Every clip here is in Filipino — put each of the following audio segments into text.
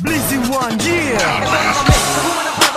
Blazing One, yeah!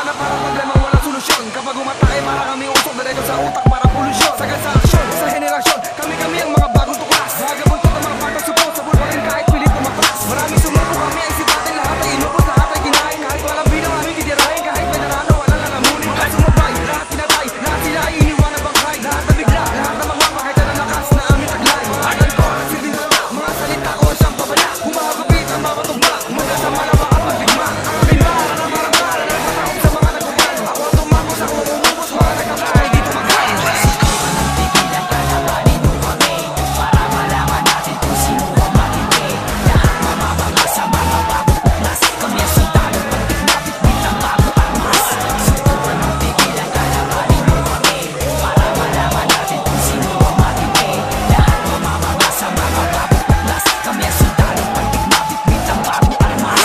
Para problemang walang solusyon. Kapag umatake, para kami usok diretso sa utak para polusyon. Sagad sa aksyon, sa henerasyon, kami ang mga bagong tuklas. Vagabuntot ang mga batang supot, sa bulwakin kahit pilit tumaklas. Maraming sumuko, kami ay sipatin, lahat ay inubos, lahat ay kinain. Kahit walang bilang aming titirahin, kahit may narano, walang lalamunin. Mga sumabay, lahat pinatay, lahat sila ay iniwan na bangkay. Lahat na bigla, lahat na magwapa, kahit na lakas na aming taglay. Agal ko, nagsilbing lama, mga salita ko siyang pabala. Humahagapit ang mga tugma, magkasama na makapagdigma. Ang aking bara na marangkara, nagpatawag sa mga nagkukan. Ako ang tumapos, ako ang umubos, mga nagkakaay, di tumagay. Tigilan ka na kanino kami, para malaman natin kung sino ang matindi. Lahat mamamanga sa mga bagong tuklas, kami ang sundalo pag tinapit-bit ang bago armas. Subukan mong tigilan ka na kanino kami, para malaman natin kung sino ang matindi. Lahat mamamanga sa mga bagong tuklas, kami ang sundalo pag tinapit-bit ang bago armas.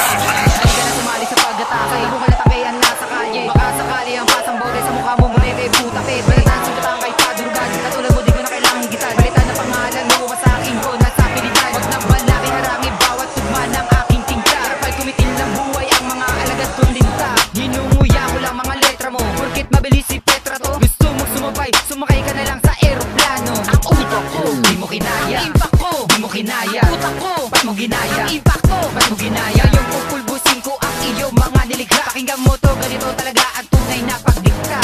Hindi ka na sumali sa pag-atake, huwag ka na takihan na sa kalye. Baka sakali ang pasang bote sa mukha mo, muli kay puta pet. Balitaan sugatan kay padulugan, katulad mo di ko na kailangan higitan. Balitaan na pangalan mo, sa akin ko nasa pilitan. Huwag na balaki harangin bawat tugma ng aking tingka. Kapag kumitin ng buhay ang mga alagad kong linta. Ginunguya ko lang mga letra mo, porkit mabilis si Petra to. Gusto mo sumabay, sumakay ka na lang sa eroplano. Ang utak ko, di mo kinaya. Ang impact ko, di mo kinaya. Utak ko, ba't mo ginaya? Ang impact ko, ba't mo ginaya? Yung pupulbusin ko ang iyong mga nilikha. Pakinggan mo to, ganito talaga ang tunay na pagdikta.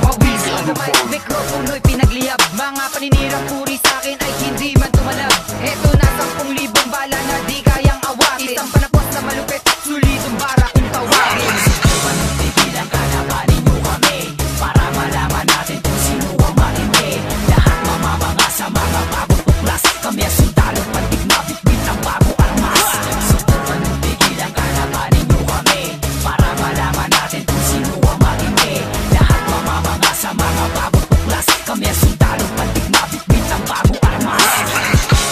Wawisi sa may mikropono'y pinaglihab. Mga paninirang puri sa'kin ay hindi man tumalab. Eto na 10,000 bala na di kayang awatin. Isang panapos na malupit, sulitong bara kung tawagin. Subukan mong tigilan ka na kanino kami, para malaman natin kung sino ang matindi. Lahat mamamanga sa mga bagong tuklas, kami ang sundalo pag tinapit-bit ang bago armas. Subukan mong tigilan ka na kanino kami, para malaman natin kung sino ang matindi. Lahat mamamanga sa mga bagong tuklas, kami ang sundalo pag tinapit-bit ang bago armas.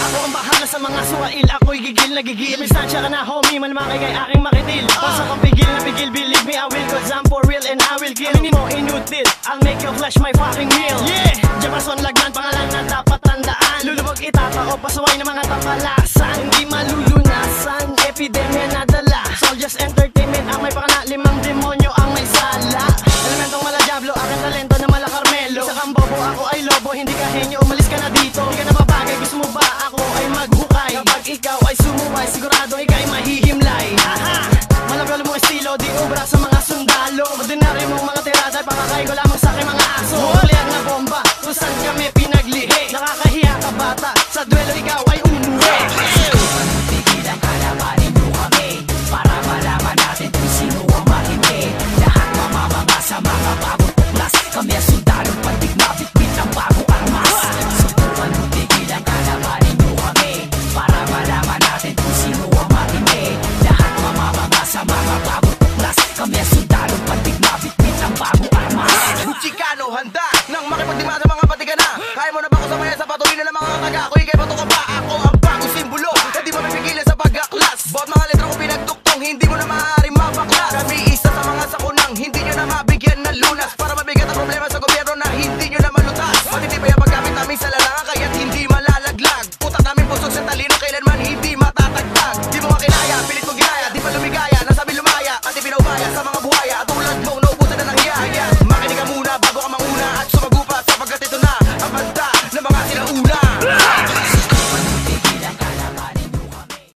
Ako ang bahala sa mga suwail, ako'y gigil na gigil. Mistansya ka na homie, malamang kay aking makitil. Basta kang pigil na pigil, believe me I will, cause I'm for real and I will kill. Aminin mo inutil, I'll make your flesh my fucking meal. Yeah! Jefferson Lagman, pangalan na dapat tandaan. Lulubog itatao, pasaway ng mga tapalasan. Hindi malulunan